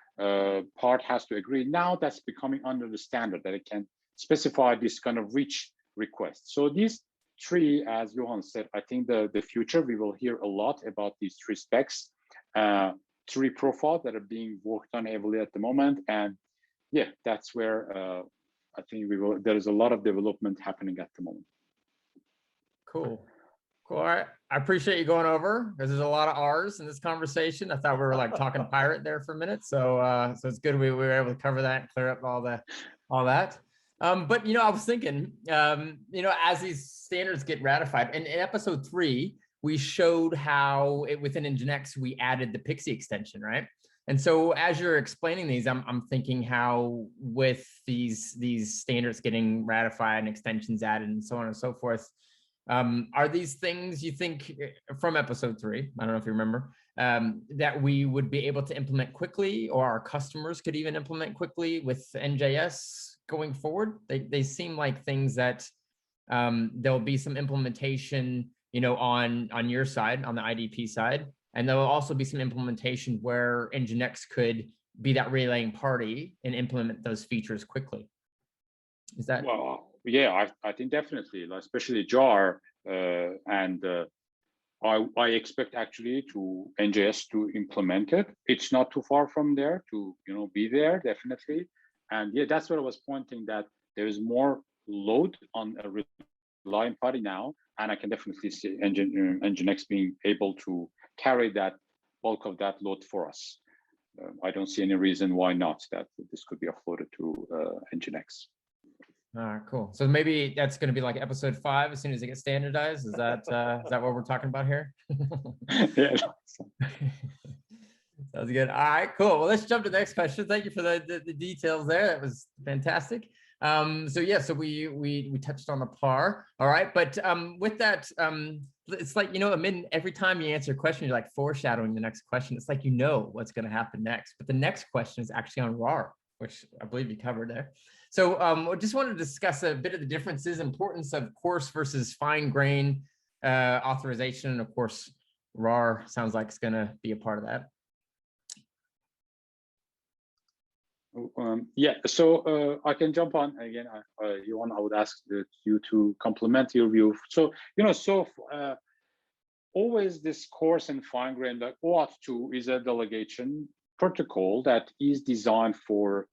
part has to agree. Now that's becoming under the standard that it can specify this kind of rich request. So these 3, as Johan said, I think the future, we will hear a lot about these 3 specs, 3 profiles that are being worked on heavily at the moment. And yeah, that's where I think there is a lot of development happening at the moment. Cool. Cool. All right. I appreciate you going over, because there's a lot of R's in this conversation. I thought we were like talking pirate there for a minute. So so it's good we were able to cover that and clear up all that. But, you know, I was thinking, you know, as these standards get ratified, and in episode 3, we showed how within Nginx, we added the Pixie extension, right? And so as you're explaining these, I'm thinking how with these standards getting ratified and extensions added and so on and so forth, are these things you think from episode 3, I don't know if you remember, that we would be able to implement quickly, or our customers could even implement quickly with NJS going forward? They seem like things that there'll be some implementation, you know, on your side, on the IDP side, and there will also be some implementation where Nginx could be that relaying party and implement those features quickly. Is that? Well, yeah, I think definitely, especially JAR, and I expect actually to NJS to implement it. It's not too far from there to, you know, be there, definitely. And yeah, that's what I was pointing, that there is more load on a relying party now, and I can definitely see Nginx being able to carry that bulk of that load for us. I don't see any reason why not, that this could be offloaded to Nginx. All right, cool. So maybe that's going to be like episode 5 as soon as it gets standardized. Is that what we're talking about here? Yeah. Sounds good. All right, cool. Well, let's jump to the next question. Thank you for the details there. That was fantastic. So yeah, so we touched on the PAR. All right, but with that, it's like, Amin, every time you answer a question, you're like foreshadowing the next question. It's like what's going to happen next. But the next question is actually on RAR, which I believe you covered there. So I just wanted to discuss a bit of the differences, importance of coarse versus fine-grained authorization. And of course, RAR sounds like it's going to be a part of that. Yeah, so I can jump on again. Johan, I would ask you to complement your view. So, always this coarse and fine-grained, like OAuth 2 is a delegation protocol that is designed for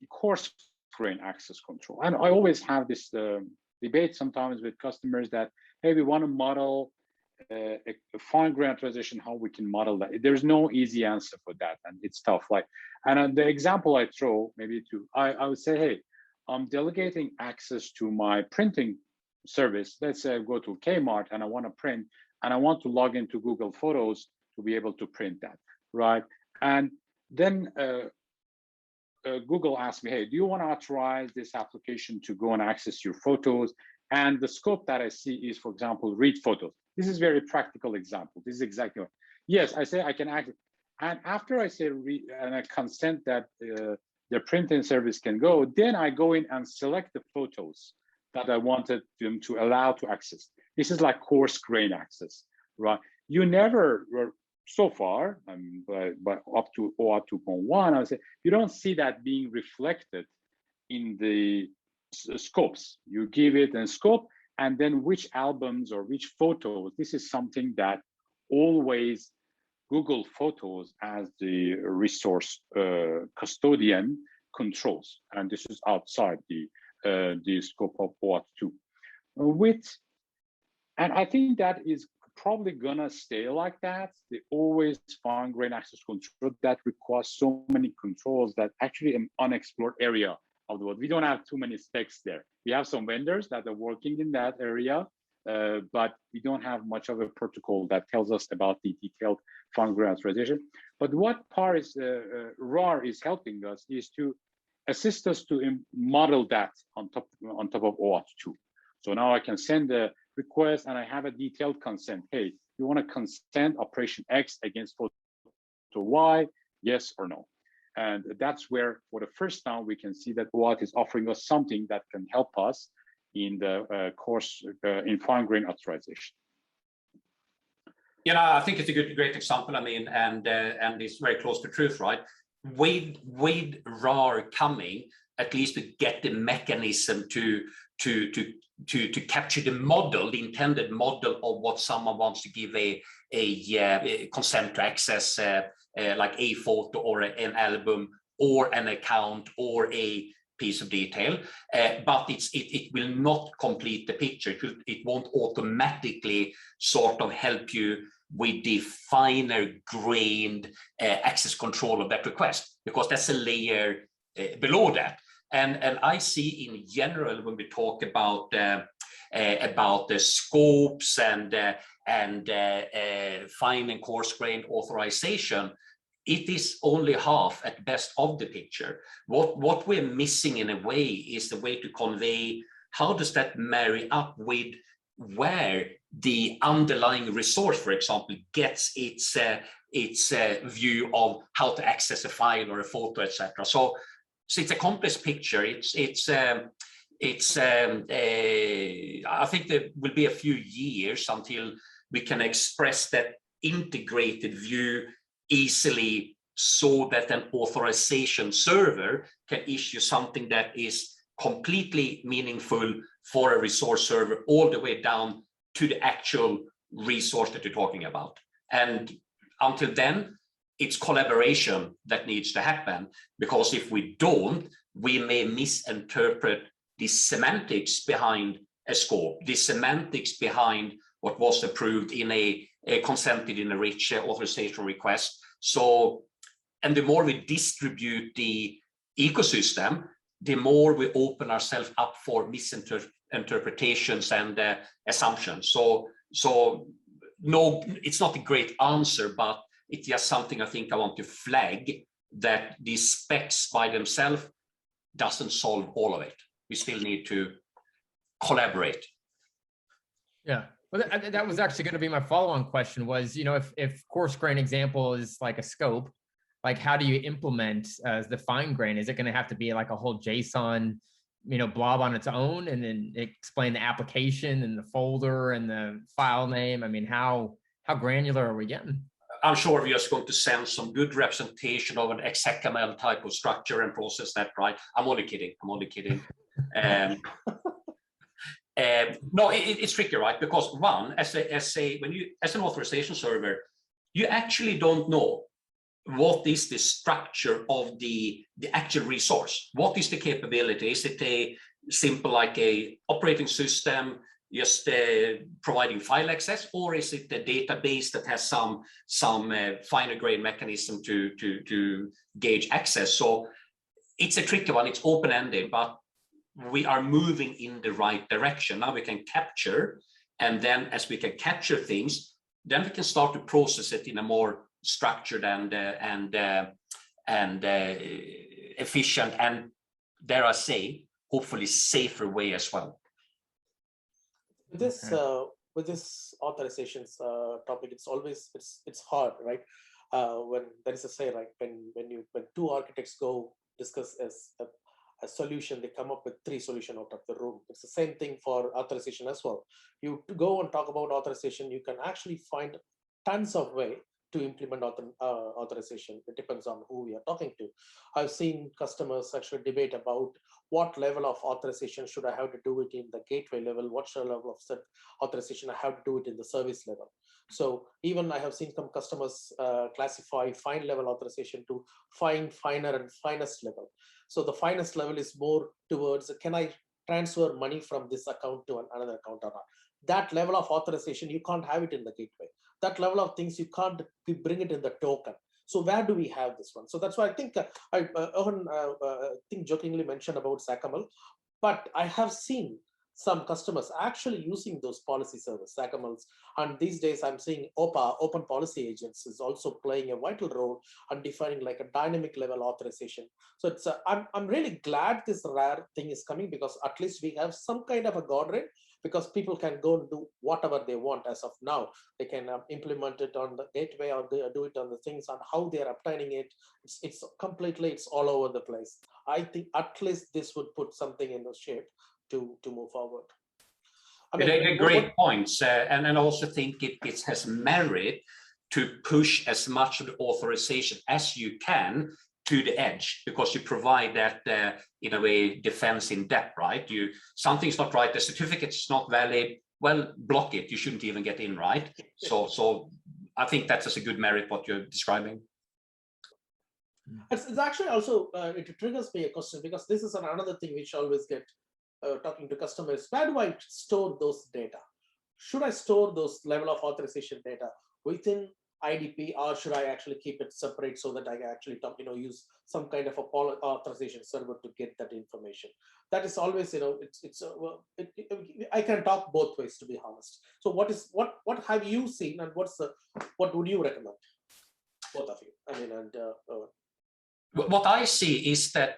coarse-grained access control. And I always have this debate sometimes with customers that, hey, we want to model a fine-grained authorization, how we can model that. There's no easy answer for that, and it's tough. And the example I throw, maybe I would say, hey, I'm delegating access to my printing service. Let's say I go to Kmart and I want to print, and I want to log into Google Photos to be able to print that, right? And then Google asked me, hey, do you want to authorize this application to go and access your photos? And the scope that I see is, for example, read photos. This is a very practical example. This is exactly what. Yes, I say I can access. And after I say and I consent that the printing service can go, then I go in and select the photos that I wanted them to allow to access. This is like coarse grain access, right? You never, so far, but up to OAuth 2.1, I would say, you don't see that being reflected in the scopes. You give it a scope, and then which albums or which photos. This is something that always Google Photos as the resource custodian controls, and this is outside the scope of OAuth 2. And I think that is probably gonna stay like that. They always fine-grained access control that requires so many controls that actually an unexplored area of the world. We don't have too many specs there. We have some vendors that are working in that area, but we don't have much of a protocol that tells us about the detailed fine-grained authorization. But what PAR is, RAR is helping us is to assist us to model that on top of OAuth 2. So now I can send a request and I have a detailed consent. Hey, you want to consent operation X against photo Y, yes or no? And that's where, for the first time, we can see that OAuth is offering us something that can help us in the course in fine-grained authorization. I think it's a great example. I mean, and it's very close to truth, right? With RAR coming, at least we get the mechanism to capture the model, the intended model of what someone wants to give a consent to access, like a photo or an album or an account or a piece of detail, but it will not complete the picture. It won't automatically sort of help you with the finer grained access control of that request, because that's a layer below that. And I see in general, when we talk about the scopes and fine and coarse grained authorization, it is only half at best of the picture. What we're missing in a way is the way to convey how does that marry up with where the underlying resource, for example, gets its view of how to access a file or a photo, etc. So it's a complex picture. I think there will be a few years until we can express that integrated view easily, so that an authorization server can issue something that is completely meaningful for a resource server all the way down to the actual resource that you're talking about. And until then, it's collaboration that needs to happen, because if we don't, we may misinterpret the semantics behind a scope, the semantics behind what was approved in a consented in a rich authorization request. So, and the more we distribute the ecosystem, the more we open ourselves up for misinterpretations and assumptions. So no, it's not a great answer, but it's just something I think I want to flag, that these specs by themselves doesn't solve all of it. We still need to collaborate. Yeah, well, that was actually going to be my follow-on question was, if coarse grain example is like a scope, like how do you implement the fine grain? Is it going to have to be like a whole JSON, blob on its own, and then explain the application and the folder and the file name? I mean, how granular are we getting? I'm sure we're just going to send some good representation of an XML type of structure and process that, right? I'm only kidding. No, it's tricky, right? Because one, as an authorization server, you actually don't know what is the structure of the actual resource. What is the capability? Is it a simple like a operating system, just providing file access, or is it a database that has some finer grain mechanism to gauge access? So it's a tricky one. It's open-ended, but we are moving in the right direction. Now we can capture, and then as we can capture things, then we can start to process it in a more structured and efficient, and dare I say, hopefully safer way as well. With this authorizations topic, it's hard, right? When there is a say, like when two architects go discuss as a solution, they come up with 3 solutions out of the room. It's the same thing for authorization as well. You go and talk about authorization, you can actually find tons of ways to implement authorization. It depends on who we are talking to. I've seen customers actually debate about what level of authorization should I have to do it in the gateway level, what level of authorization I have to do it in the service level. So even I have seen some customers classify fine level authorization to finer and finest level. So the finest level is more towards, can I transfer money from this account to another account or not? That level of authorization, you can't have it in the gateway. That level of things, you can't bring it in the token. So where do we have this one? So that's why I think I think jokingly mentioned about SACML, but I have seen some customers actually using those policy servers, SACMLs. And these days I'm seeing OPA, Open Policy Agents, is also playing a vital role on defining like a dynamic level authorization. So it's I'm really glad this rare thing is coming, because at least we have some kind of a guardrail, because people can go and do whatever they want as of now. They can implement it on the gateway, or do it on the things, on how they're obtaining it. It's all over the place. I think at least this would put something in the shape to move forward. I mean, they're great points, and I also think it has merit to push as much of the authorization as you can to the edge, because you provide that in a way defense in depth, right? Something's not right, the certificate's not valid, well, block it, you shouldn't even get in, right? So I think that's just a good merit what you're describing. It's actually also it triggers me a question, because this is another thing which I always get talking to customers. Where do I store those data? Should I store those level of authorization data within IDP, or should I actually keep it separate so that I can actually use some kind of a authorization server to get that information? That is always, I can talk both ways, to be honest. So what have you seen, and what would you recommend, both of you? I mean, and what I see is that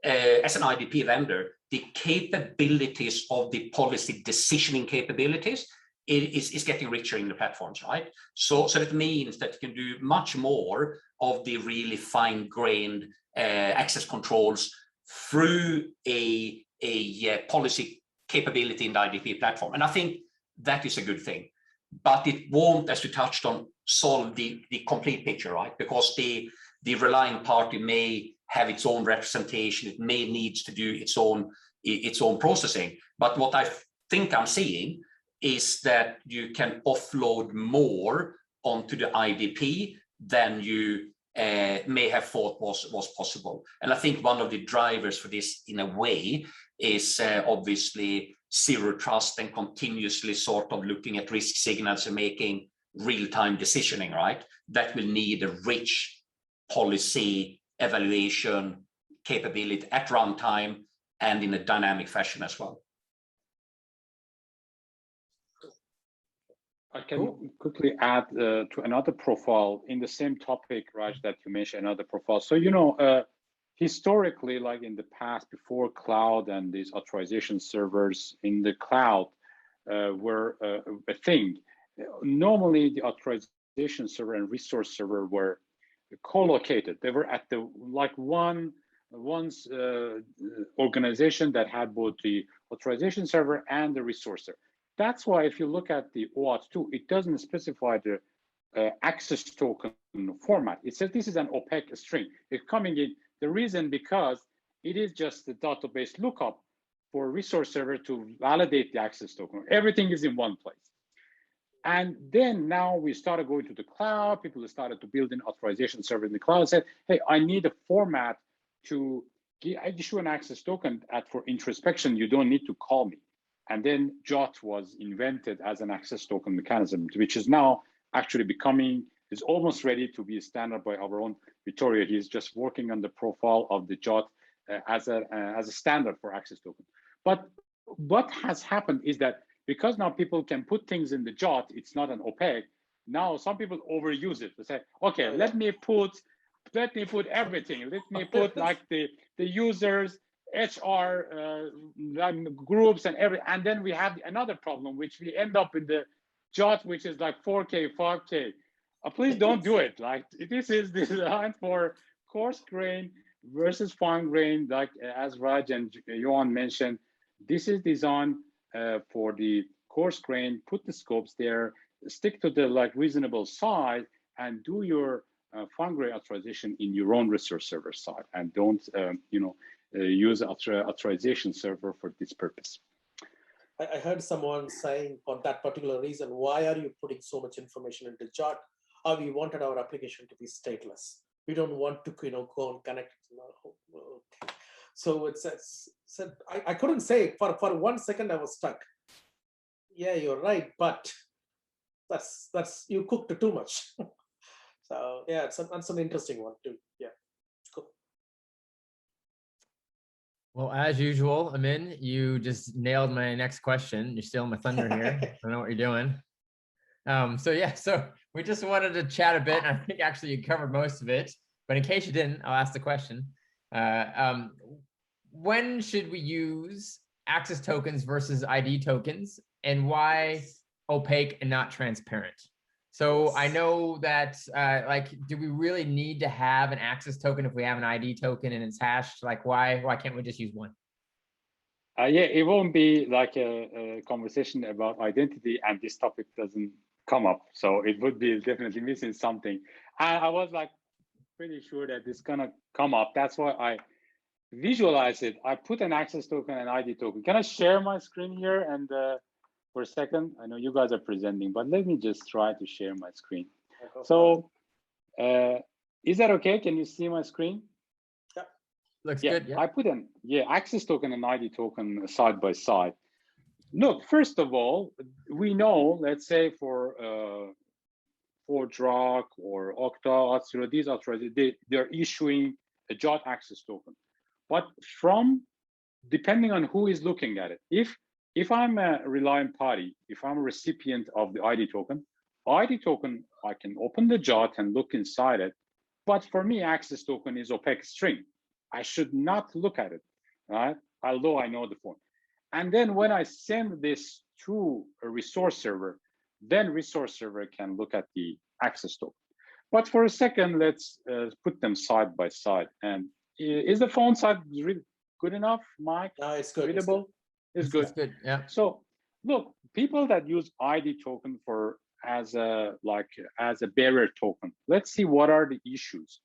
as an IDP vendor, the capabilities of the policy decisioning capabilities is getting richer in the platforms, right? So that means that you can do much more of the really fine-grained access controls through a policy capability in the IDP platform. And I think that is a good thing. But it won't, as we touched on, solve the complete picture, right? Because the relying party may have its own representation, it may need to do its own processing. But what I think I'm seeing is that you can offload more onto the IDP than you may have thought was possible. And I think one of the drivers for this, in a way, is obviously zero trust and continuously sort of looking at risk signals and making real-time decisioning, right? That will need a rich policy evaluation capability at runtime and in a dynamic fashion as well. I can quickly add to another profile in the same topic, Raj, that you mentioned, another profile. So, historically, like in the past, before cloud and these authorization servers in the cloud were a thing, normally the authorization server and resource server were co-located. They were at the one's organization that had both the authorization server and the resource server. That's why if you look at the OAuth 2, it doesn't specify the access token format. It says this is an opaque string. It's coming in. The reason because it is just the database lookup for resource server to validate the access token. Everything is in one place. And then now we started going to the cloud. People started to build an authorization server in the cloud. Said, hey, I need a format to issue an access token for introspection. You don't need to call me. And then JOT was invented as an access token mechanism, which is now actually is almost ready to be a standard by our own Vittorio. He's just working on the profile of the JOT as a standard for access token. But what has happened is that because now people can put things in the JOT, it's not an opaque. Now some people overuse it to say, okay, let me put everything. Let me put like the users, HR groups and then we have another problem, which we end up in the JOT, which is like 4K, 5K. Please don't do it. Like this is designed for coarse grain versus fine grain. Like as Raj and Johan mentioned, this is designed for the coarse grain. Put the scopes there, stick to the like reasonable size, and do your fine grain authorization in your own resource server side, and don't use authorization server for this purpose. I heard someone saying for that particular reason, why are you putting so much information into JOT? We wanted our application to be stateless. We don't want to go and connect. Okay. So it says, I couldn't say for 1 second I was stuck. Yeah, you're right, but that's you cooked too much. So yeah, that's an interesting one too. Yeah, cool. Well, as usual, Amin, you just nailed my next question. You're stealing my thunder here. I don't know what you're doing. So we just wanted to chat a bit. And I think actually you covered most of it, but in case you didn't, I'll ask the question. When should we use access tokens versus ID tokens, and why opaque and not transparent? So I know that, do we really need to have an access token if we have an ID token and it's hashed? Like, why can't we just use one? Yeah, it won't be like a conversation about identity and this topic doesn't come up. So it would be definitely missing something. I was like pretty sure that it's gonna come up. That's why I visualize it. I put an access token and ID token. Can I share my screen here and for a second? I know you guys are presenting, but let me just try to share my screen. So is that okay? Can you see my screen? Yeah. Looks good. Yeah. I put an access token and ID token side by side. Look, first of all, we know, let's say for ForgeRock or Okta, these authorizers, they're issuing a JOT access token. But depending on who is looking at it, if I'm a reliant party, if I'm a recipient of the ID token, I can open the JOT and look inside it. But for me, access token is opaque string. I should not look at it, right? Although I know the form. And then when I send this to a resource server, then resource server can look at the access token. But for a second, let's put them side by side. And is the font size really good enough, Mike? No, it's good. Readable? It's good. It's good. Yeah. So look, people that use ID token as a bearer token, let's see what are the issues.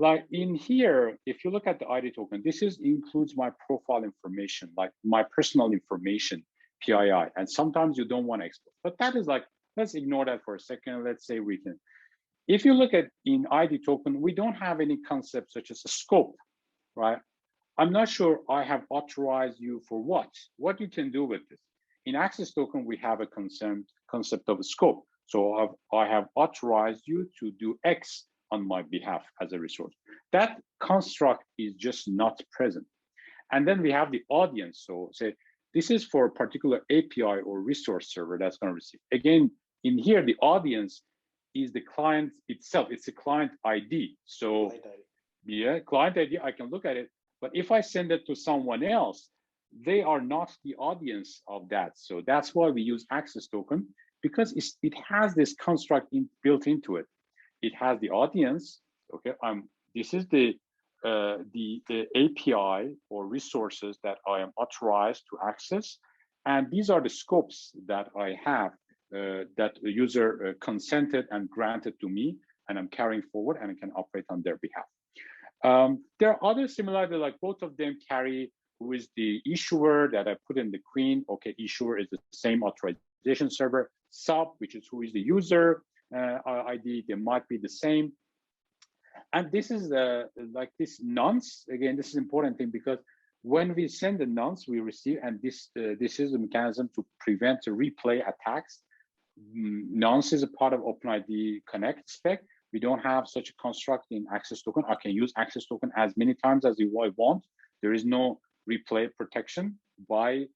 Like in here, if you look at the ID token, this includes my profile information, like my personal information, PII, and sometimes you don't want to export. But that is like, let's ignore that for a second. Let's say we can. If you look at in ID token, we don't have any concept such as a scope, right? I'm not sure I have authorized you for what you can do with this. In access token, we have a concept of a scope. So I have authorized you to do X on my behalf as a resource. That construct is just not present. And then we have the audience. So say, this is for a particular API or resource server that's going to receive. Again, in here, the audience is the client itself. It's a client ID. So Yeah, client ID, I can look at it. But if I send it to someone else, they are not the audience of that. So that's why we use access token, because it has this construct built into it. It has the audience. Okay, this is the API or resources that I am authorized to access, and these are the scopes that I have that the user consented and granted to me, and I'm carrying forward, and I can operate on their behalf. There are other similarities, like both of them carry who is the issuer that I put in the queen. Okay, issuer is the same authorization server. Sub, which is who is the user ID, they might be the same. And this is like this nonce. Again, this is an important thing, because when we send the nonce, we receive, and this is a mechanism to prevent replay attacks. Nonce is a part of OpenID Connect spec. We don't have such a construct in access token. I can use access token as many times as I want. There is no replay protection by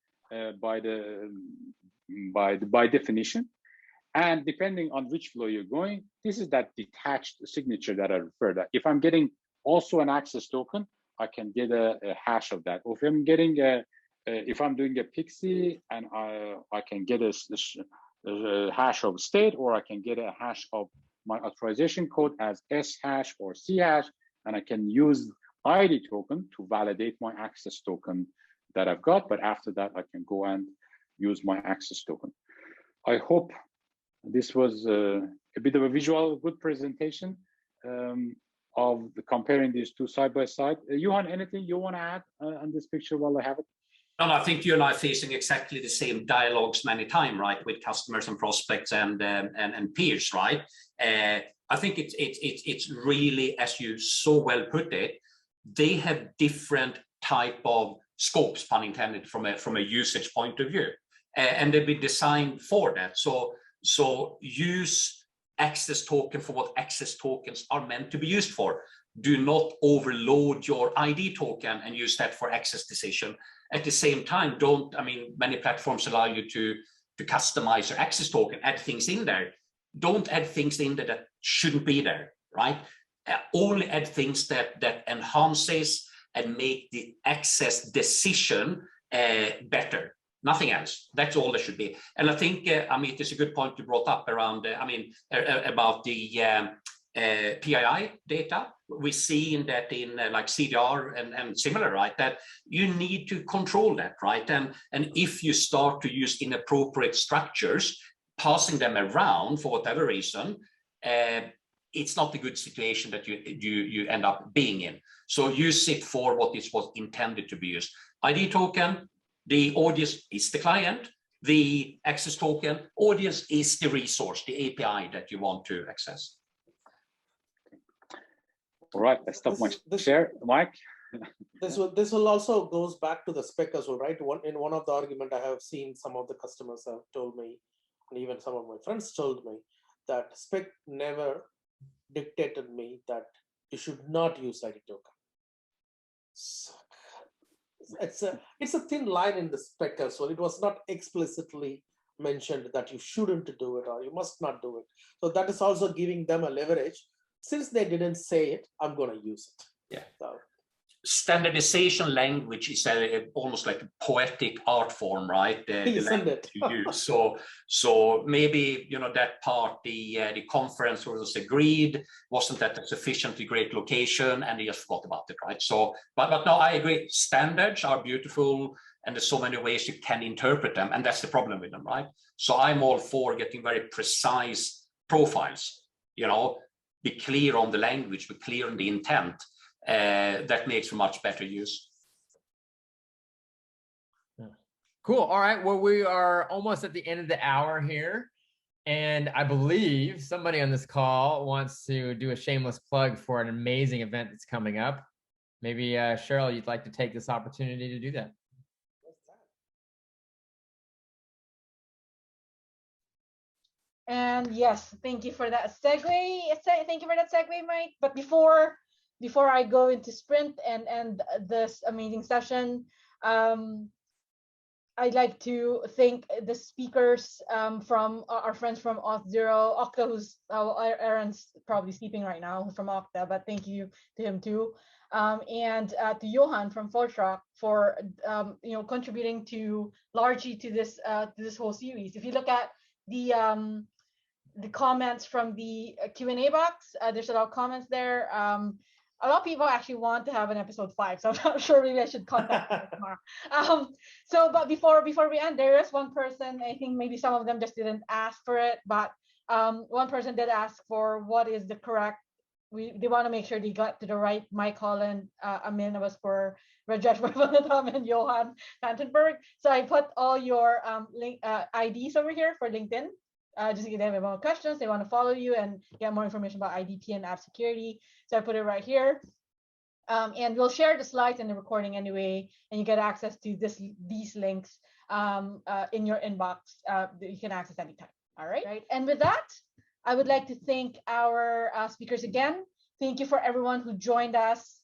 definition. And depending on which flow you're going, this is that detached signature that I referred to. If I'm getting also an access token, I can get a hash of that. Or if I'm getting if I'm doing a PXE, and I can get a hash of state, or I can get a hash of my authorization code as S hash or C hash, and I can use ID token to validate my access token that I've got. But after that, I can go and use my access token. I hope this was a bit of a visual, good presentation of comparing these two side by side. Johan, anything you want to add on this picture while I have it? No, I think you and I are facing exactly the same dialogues many times, right, with customers and prospects and peers, right? I think it's really, as you so well put it, they have different type of scopes, pun intended, from a usage point of view, and they've been designed for that. So use access token for what access tokens are meant to be used for. Do not overload your ID token and use that for access decision. At the same time, many platforms allow you to customize your access token, add things in there. Don't add things in there that shouldn't be there, right? Only add things that enhances and make the access decision better. Nothing else. That's all there should be. And I think, Amit, it's a good point you brought up around, about the PII data. We see in that in like CDR and similar, right? That you need to control that, right? And if you start to use inappropriate structures, passing them around for whatever reason, it's not a good situation that you end up being in. So use it for what it was intended to be used. ID token, the audience is the client. The access token, audience is the resource, the API that you want to access. All right, I stop my share, Mike. This will also goes back to the spec as well, right? In one of the argument I have seen, some of the customers have told me, and even some of my friends told me, that spec never dictated me that you should not use ID token. So it's a thin line in the spec as well. It was not explicitly mentioned that you shouldn't do it or you must not do it. So that is also giving them a leverage. Since they didn't say it, I'm going to use it. Yeah. So. Standardization language is almost like a poetic art form, right? Isn't it? So maybe that part, the conference was agreed, wasn't at a sufficiently great location, and they just forgot about it, right? So, but no, I agree. Standards are beautiful, and there's so many ways you can interpret them, and that's the problem with them, right? So I'm all for getting very precise profiles. Be clear on the language, be clear on the intent. That makes for much better use. Cool. All right. Well, we are almost at the end of the hour here. And I believe somebody on this call wants to do a shameless plug for an amazing event that's coming up. Maybe Cheryl, you'd like to take this opportunity to do that. And yes, thank you for that segue. Thank you for that segue, Mike. But before I go into sprint and this amazing session, I'd like to thank the speakers from our friends from Auth0, Okta, who's Aaron's probably sleeping right now from Okta, but thank you to him too, and to Johan from ForgeRock for contributing largely to this whole series. If you look at the comments from the Q&A box, there's a lot of comments there. A lot of people actually want to have an episode 5, so I'm not sure maybe I should contact them tomorrow. But before we end, there is one person, I think maybe some of them just didn't ask for it, but one person did ask for what is the correct, they want to make sure they got to the right Mike Holland, Amin was for Rajesh Bhavanatham and Johan Vandenberg. So I put all your IDs over here for LinkedIn. Just if they have more questions, they want to follow you and get more information about IDP and app security. So I put it right here. And we'll share the slides and the recording anyway, and you get access to these links in your inbox that you can access anytime. All right. And with that, I would like to thank our speakers again. Thank you for everyone who joined us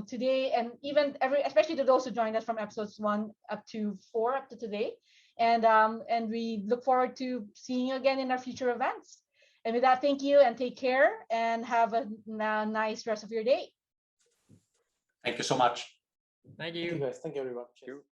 today, and even especially to those who joined us from episodes 1 up to 4 up to today. And we look forward to seeing you again in our future events. And with that, thank you and take care and have a nice rest of your day. Thank you so much. Thank you. Thank you guys. Thank you everyone. Cheers.